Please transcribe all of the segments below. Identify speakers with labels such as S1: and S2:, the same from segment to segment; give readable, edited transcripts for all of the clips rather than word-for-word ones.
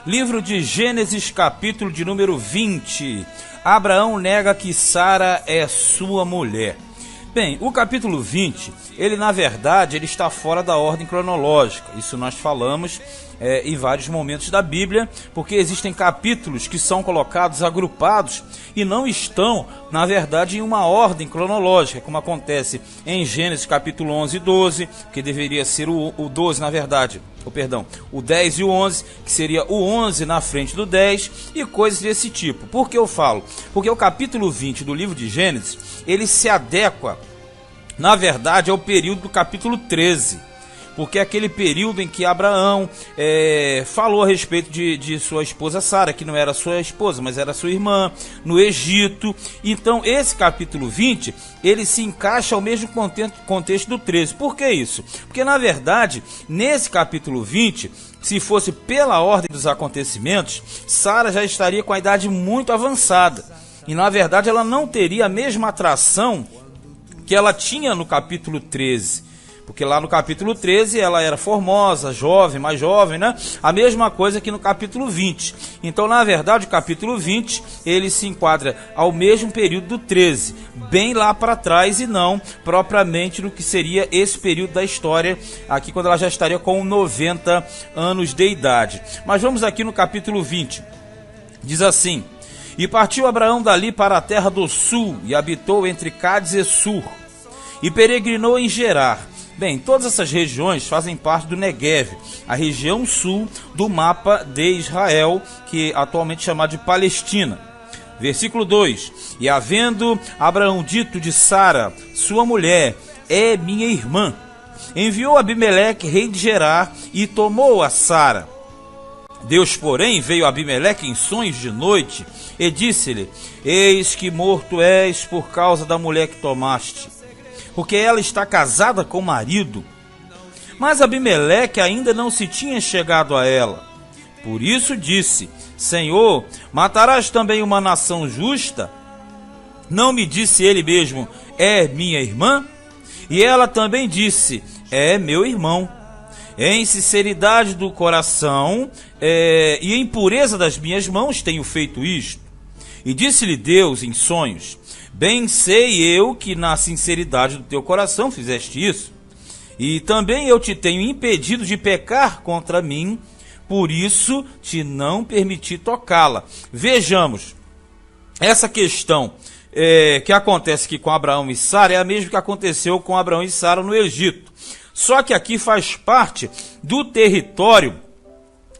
S1: Livro de Gênesis, capítulo de número 20. Abraão nega que Sara é sua mulher. Bem, o capítulo 20, ele na verdade ele está fora da ordem cronológica. Isso nós falamos em vários momentos da Bíblia, porque existem capítulos que são colocados agrupados e não estão, na verdade, em uma ordem cronológica, como acontece em Gênesis capítulo 11 e 12, que deveria ser o 12, na verdade, o 10 e o 11, que seria o 11 na frente do 10 e coisas desse tipo. Por que eu falo? Porque o capítulo 20 do livro de Gênesis, ele se adequa, na verdade, ao período do capítulo 13. Porque é aquele período em que Abraão falou a respeito de sua esposa Sara, que não era sua esposa, mas era sua irmã, no Egito. Então esse capítulo 20, ele se encaixa ao mesmo contexto do 13. Por que isso? Porque na verdade, nesse capítulo 20, se fosse pela ordem dos acontecimentos, Sara já estaria com a idade muito avançada. E na verdade ela não teria a mesma atração que ela tinha no capítulo 13. Porque lá no capítulo 13 ela era formosa, jovem, mais jovem, né? A mesma coisa que no capítulo 20. Então, na verdade, o capítulo 20, ele se enquadra ao mesmo período do 13, bem lá para trás e não propriamente no que seria esse período da história, aqui quando ela já estaria com 90 anos de idade. Mas vamos aqui no capítulo 20. Diz assim: E partiu Abraão dali para a terra do sul, e habitou entre Cádiz e Sur, e peregrinou em Gerar. Bem, todas essas regiões fazem parte do Negev, a região sul do mapa de Israel, que é atualmente chamada de Palestina. Versículo 2: E havendo Abraão dito de Sara, sua mulher, é minha irmã, enviou Abimeleque, rei de Gerar, e tomou a Sara. Deus, porém, veio a Abimeleque em sonhos de noite, e disse-lhe: Eis que morto és por causa da mulher que tomaste, porque ela está casada com o marido. Mas Abimeleque ainda não se tinha chegado a ela. Por isso disse: Senhor, matarás também uma nação justa? Não me disse ele mesmo: é minha irmã? E ela também disse: é meu irmão. Em sinceridade do coração e em pureza das minhas mãos tenho feito isto. E disse-lhe Deus em sonhos: Bem sei eu que na sinceridade do teu coração fizeste isso, e também eu te tenho impedido de pecar contra mim, por isso te não permiti tocá-la. Vejamos, essa questão que acontece aqui com Abraão e Sara é a mesma que aconteceu com Abraão e Sara no Egito, só que aqui faz parte do território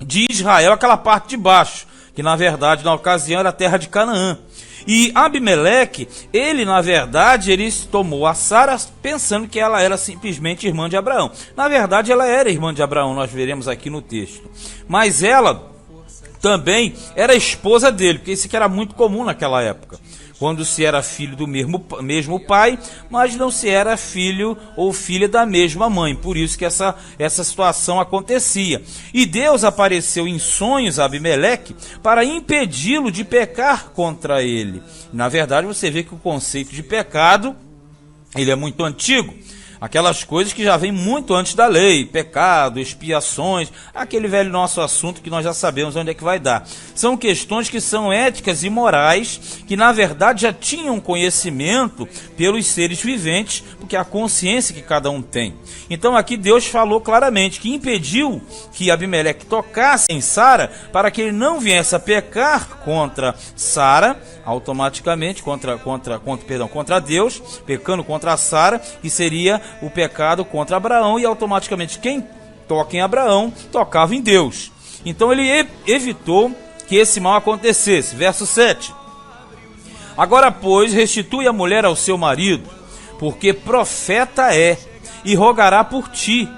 S1: de Israel, aquela parte de baixo, que na verdade na ocasião era a terra de Canaã. E Abimeleque, ele na verdade, ele tomou a Sara pensando que ela era simplesmente irmã de Abraão. Na verdade ela era irmã de Abraão, nós veremos aqui no texto. Mas ela também era esposa dele, porque isso que era muito comum naquela época, quando se era filho do mesmo pai, mas não se era filho ou filha da mesma mãe. Por isso que essa situação acontecia. E Deus apareceu em sonhos a Abimeleque para impedi-lo de pecar contra ele. Na verdade, você vê que o conceito de pecado, ele é muito antigo. Aquelas coisas que já vêm muito antes da lei, pecado, expiações, aquele velho nosso assunto que nós já sabemos onde é que vai dar. São questões que são éticas e morais, que na verdade já tinham conhecimento pelos seres viventes, porque é a consciência que cada um tem. Então aqui Deus falou claramente que impediu que Abimeleque tocasse em Sara, para que ele não viesse a pecar contra Sara, automaticamente, contra Deus, pecando contra Sara, que seria o pecado contra Abraão, e automaticamente quem toca em Abraão, tocava em Deus. Então ele evitou que esse mal acontecesse. Verso 7. Agora, pois, restitui a mulher ao seu marido, porque profeta é, e rogará por ti,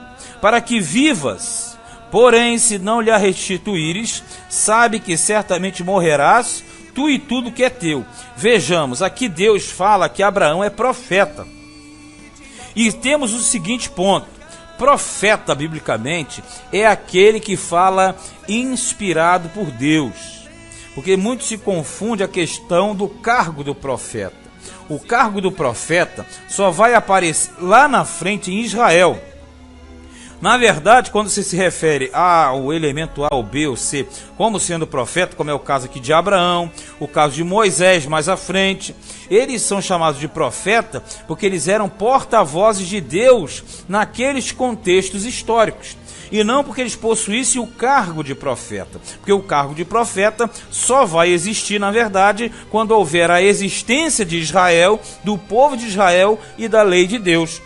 S1: para que vivas. Porém, se não lhe a restituíres, sabe que certamente morrerás, tu e tudo que é teu. Vejamos, aqui Deus fala que Abraão é profeta. E temos o seguinte ponto: profeta, biblicamente, é aquele que fala inspirado por Deus. Porque muito se confunde a questão do cargo do profeta. O cargo do profeta só vai aparecer lá na frente em Israel. Na verdade, quando você se refere ao elemento A, ou B, ou C, como sendo profeta, como é o caso aqui de Abraão, o caso de Moisés mais à frente, eles são chamados de profeta porque eles eram porta-vozes de Deus naqueles contextos históricos. E não porque eles possuíssem o cargo de profeta, porque o cargo de profeta só vai existir, na verdade, quando houver a existência de Israel, do povo de Israel e da lei de Deus.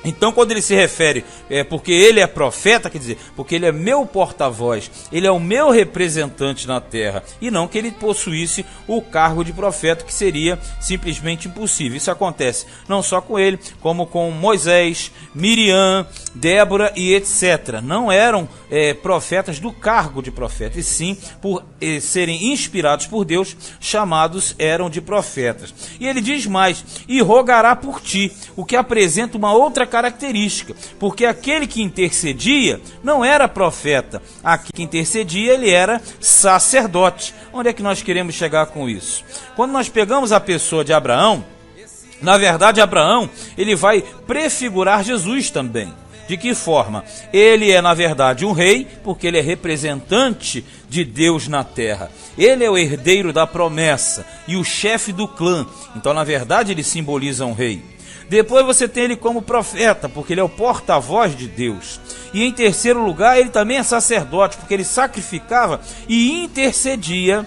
S1: Então, quando ele se refere, porque ele é profeta, quer dizer, porque ele é meu porta-voz, ele é o meu representante na terra, e não que ele possuísse o cargo de profeta, que seria simplesmente impossível. Isso acontece não só com ele, como com Moisés, Miriam, Débora e etc. Não eram profetas do cargo de profeta, e sim, por serem inspirados por Deus, chamados eram de profetas. E ele diz mais, e rogará por ti, o que apresenta uma outra característica, porque aquele que intercedia não era profeta, aquele que intercedia ele era sacerdote. Onde é que nós queremos chegar com isso? Quando nós pegamos a pessoa de Abraão, na verdade Abraão, ele vai prefigurar Jesus também. De que forma? Ele é, na verdade, um rei, porque ele é representante de Deus na terra. Ele é o herdeiro da promessa e o chefe do clã. Então, na verdade, ele simboliza um rei. Depois você tem ele como profeta, porque ele é o porta-voz de Deus. E em terceiro lugar, ele também é sacerdote, porque ele sacrificava e intercedia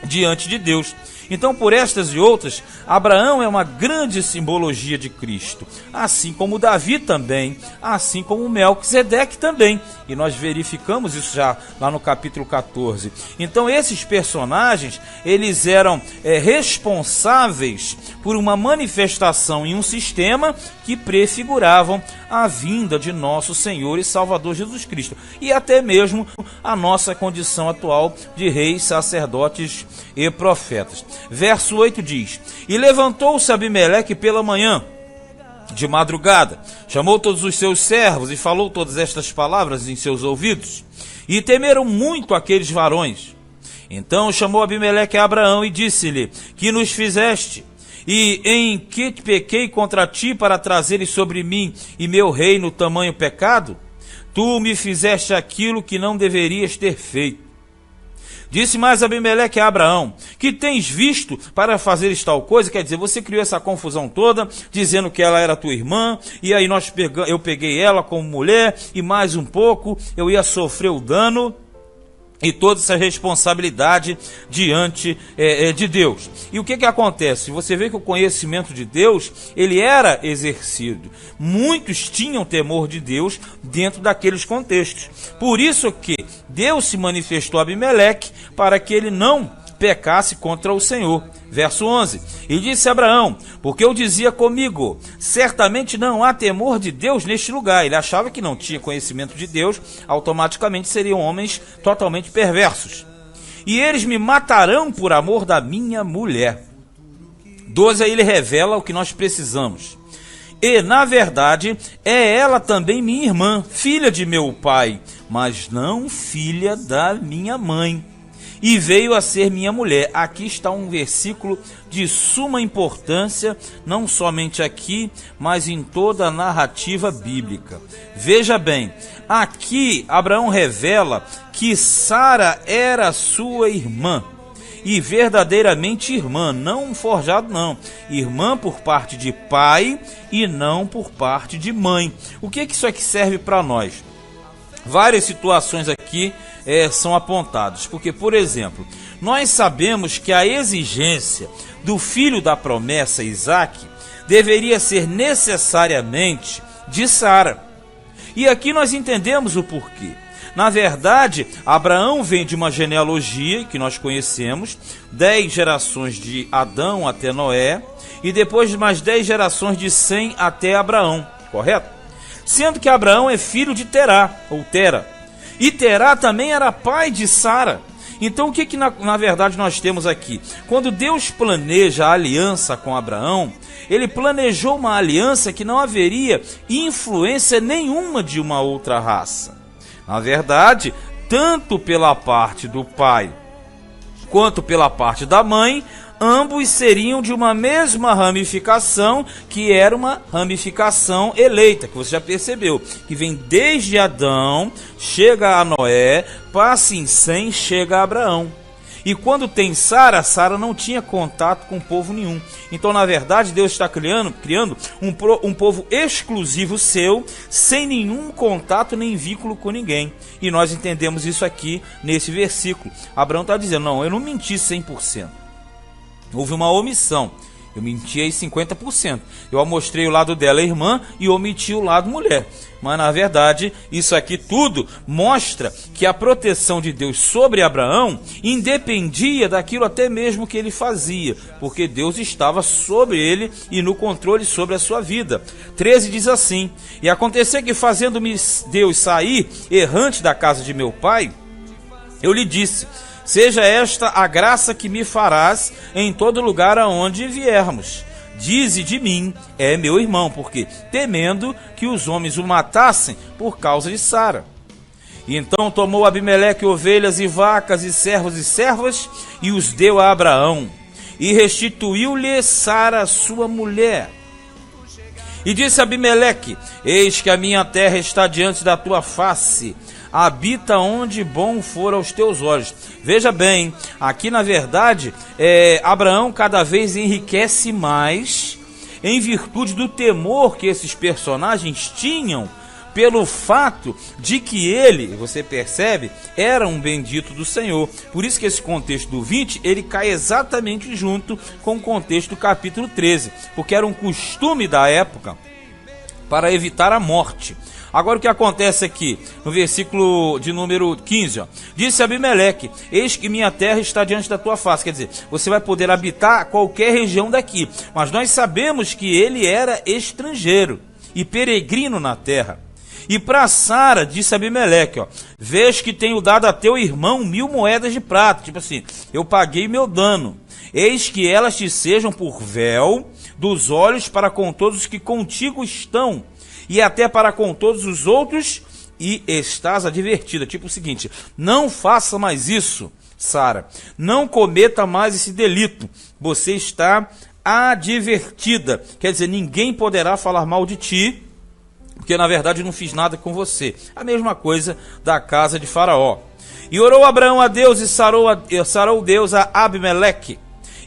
S1: diante de Deus. Então, por estas e outras, Abraão é uma grande simbologia de Cristo, assim como Davi também, assim como Melquisedeque também. E nós verificamos isso já lá no capítulo 14. Então, esses personagens, eles eram responsáveis por uma manifestação em um sistema que prefiguravam a vinda de nosso Senhor e Salvador Jesus Cristo, e até mesmo a nossa condição atual de reis, sacerdotes e profetas. Verso 8 diz: E levantou-se Abimeleque pela manhã, de madrugada, chamou todos os seus servos e falou todas estas palavras em seus ouvidos, e temeram muito aqueles varões. Então chamou Abimeleque a Abraão e disse-lhe: Que nos fizeste? E em que pequei contra ti para trazeres sobre mim e meu reino tamanho pecado? Tu me fizeste aquilo que não deverias ter feito. Disse mais Abimeleque a Abraão: Que tens visto para fazeres tal coisa? Quer dizer, você criou essa confusão toda, dizendo que ela era tua irmã, e aí eu peguei ela como mulher, e mais um pouco eu ia sofrer o dano e toda essa responsabilidade diante de Deus. E o que acontece? Você vê que o conhecimento de Deus, ele era exercido. Muitos tinham temor de Deus dentro daqueles contextos. Por isso que Deus se manifestou a Abimeleque para que ele não pecasse contra o Senhor. Verso 11: E disse Abraão: Porque eu dizia comigo, certamente não há temor de Deus neste lugar. Ele achava que não tinha conhecimento de Deus, automaticamente seriam homens totalmente perversos. E eles me matarão por amor da minha mulher. 12, aí ele revela o que nós precisamos. E, na verdade, é ela também minha irmã, filha de meu pai, mas não filha da minha mãe. E veio a ser minha mulher. Aqui está um versículo de suma importância, não somente aqui, mas em toda a narrativa bíblica. Veja bem, aqui Abraão revela que Sara era sua irmã, e verdadeiramente irmã, não forjado não, irmã por parte de pai e não por parte de mãe. O que isso aqui serve para nós? Várias situações aqui são apontadas, porque, por exemplo, nós sabemos que a exigência do filho da promessa, Isaque, deveria ser necessariamente de Sara. E aqui nós entendemos o porquê. Na verdade, Abraão vem de uma genealogia que nós conhecemos, 10 gerações de Adão até Noé, e depois mais 10 gerações de Sem até Abraão, correto? Sendo que Abraão é filho de Terá, ou Tera. E Terá também era pai de Sara. Então o que na verdade nós temos aqui? Quando Deus planeja a aliança com Abraão, ele planejou uma aliança que não haveria influência nenhuma de uma outra raça. Na verdade, tanto pela parte do pai quanto pela parte da mãe, ambos seriam de uma mesma ramificação, que era uma ramificação eleita, que você já percebeu, que vem desde Adão, chega a Noé, passa em Sem, chega a Abraão. E quando tem Sara, Sara não tinha contato com povo nenhum. Então, na verdade, Deus está criando um povo exclusivo seu, sem nenhum contato nem vínculo com ninguém. E nós entendemos isso aqui nesse versículo. Abraão está dizendo, não, eu não menti 100%. Houve uma omissão. Eu menti aí 50%. Eu mostrei o lado dela, irmã, e omiti o lado mulher. Mas, na verdade, isso aqui tudo mostra que a proteção de Deus sobre Abraão independia daquilo até mesmo que ele fazia, porque Deus estava sobre ele e no controle sobre a sua vida. 13 diz assim: e acontecer que, fazendo-me Deus sair errante da casa de meu pai, eu lhe disse: seja esta a graça que me farás em todo lugar aonde viermos. Dize de mim, é meu irmão, porque temendo que os homens o matassem por causa de Sara. E então tomou Abimeleque ovelhas e vacas e servos e servas e os deu a Abraão. E restituiu-lhe Sara sua mulher. E disse Abimeleque: eis que a minha terra está diante da tua face, habita onde bom for aos teus olhos. Veja bem, aqui na verdade, Abraão cada vez enriquece mais em virtude do temor que esses personagens tinham pelo fato de que ele, você percebe, era um bendito do Senhor. Por isso que esse contexto do 20, ele cai exatamente junto com o contexto do capítulo 13, porque era um costume da época para evitar a morte. Agora o que acontece aqui, no versículo de número 15, ó, disse Abimeleque: eis que minha terra está diante da tua face. Quer dizer, você vai poder habitar qualquer região daqui, mas nós sabemos que ele era estrangeiro e peregrino na terra. E para Sara, disse Abimeleque, ó, vês que tenho dado a teu irmão 1000 moedas de prata, tipo assim, eu paguei meu dano. Eis que elas te sejam por véu dos olhos para com todos os que contigo estão, e até para com todos os outros, e estás advertida. Tipo o seguinte: não faça mais isso, Sara, não cometa mais esse delito, você está advertida. Quer dizer, ninguém poderá falar mal de ti, porque na verdade eu não fiz nada com você. A mesma coisa da casa de Faraó. E orou Abraão a Deus, e sarou Deus a Abimeleque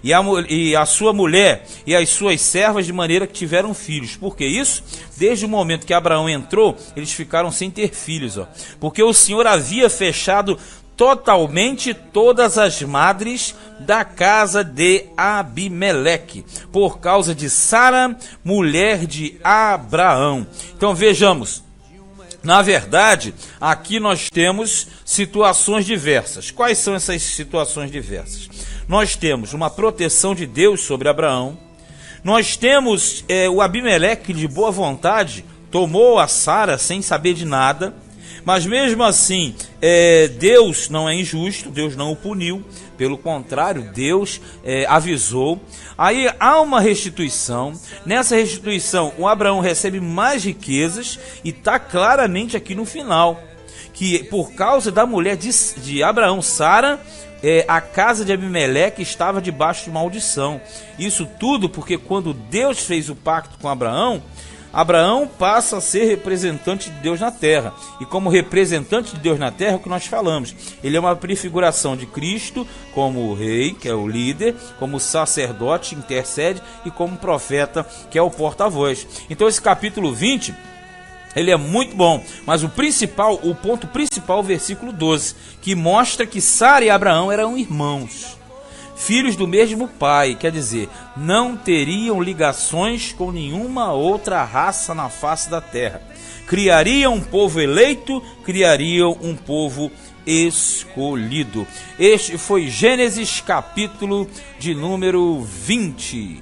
S1: e a sua mulher e as suas servas, de maneira que tiveram filhos. Por que isso? Desde o momento que Abraão entrou, eles ficaram sem ter filhos, ó, porque o Senhor havia fechado totalmente todas as madres da casa de Abimeleque, por causa de Sara, mulher de Abraão. Então vejamos, na verdade, aqui nós temos situações diversas. Quais são essas situações diversas? Nós temos uma proteção de Deus sobre Abraão. Nós temos o Abimeleque, de boa vontade, tomou a Sara sem saber de nada. Mas mesmo assim, Deus não é injusto, Deus não o puniu. Pelo contrário, Deus avisou. Aí há uma restituição. Nessa restituição, o Abraão recebe mais riquezas. E está claramente aqui no final que, por causa da mulher de Abraão, Sara, a casa de Abimeleque estava debaixo de maldição. Isso tudo porque quando Deus fez o pacto com Abraão, Abraão passa a ser representante de Deus na terra. E como representante de Deus na terra, é o que nós falamos. Ele é uma prefiguração de Cristo como o rei, que é o líder, como sacerdote, intercede, e como profeta, que é o porta-voz. Então esse capítulo 20, ele é muito bom, mas o ponto principal, o versículo 12, que mostra que Sara e Abraão eram irmãos, filhos do mesmo pai, quer dizer, não teriam ligações com nenhuma outra raça na face da terra. Criariam um povo eleito, criariam um povo escolhido. Este foi Gênesis capítulo de número 20.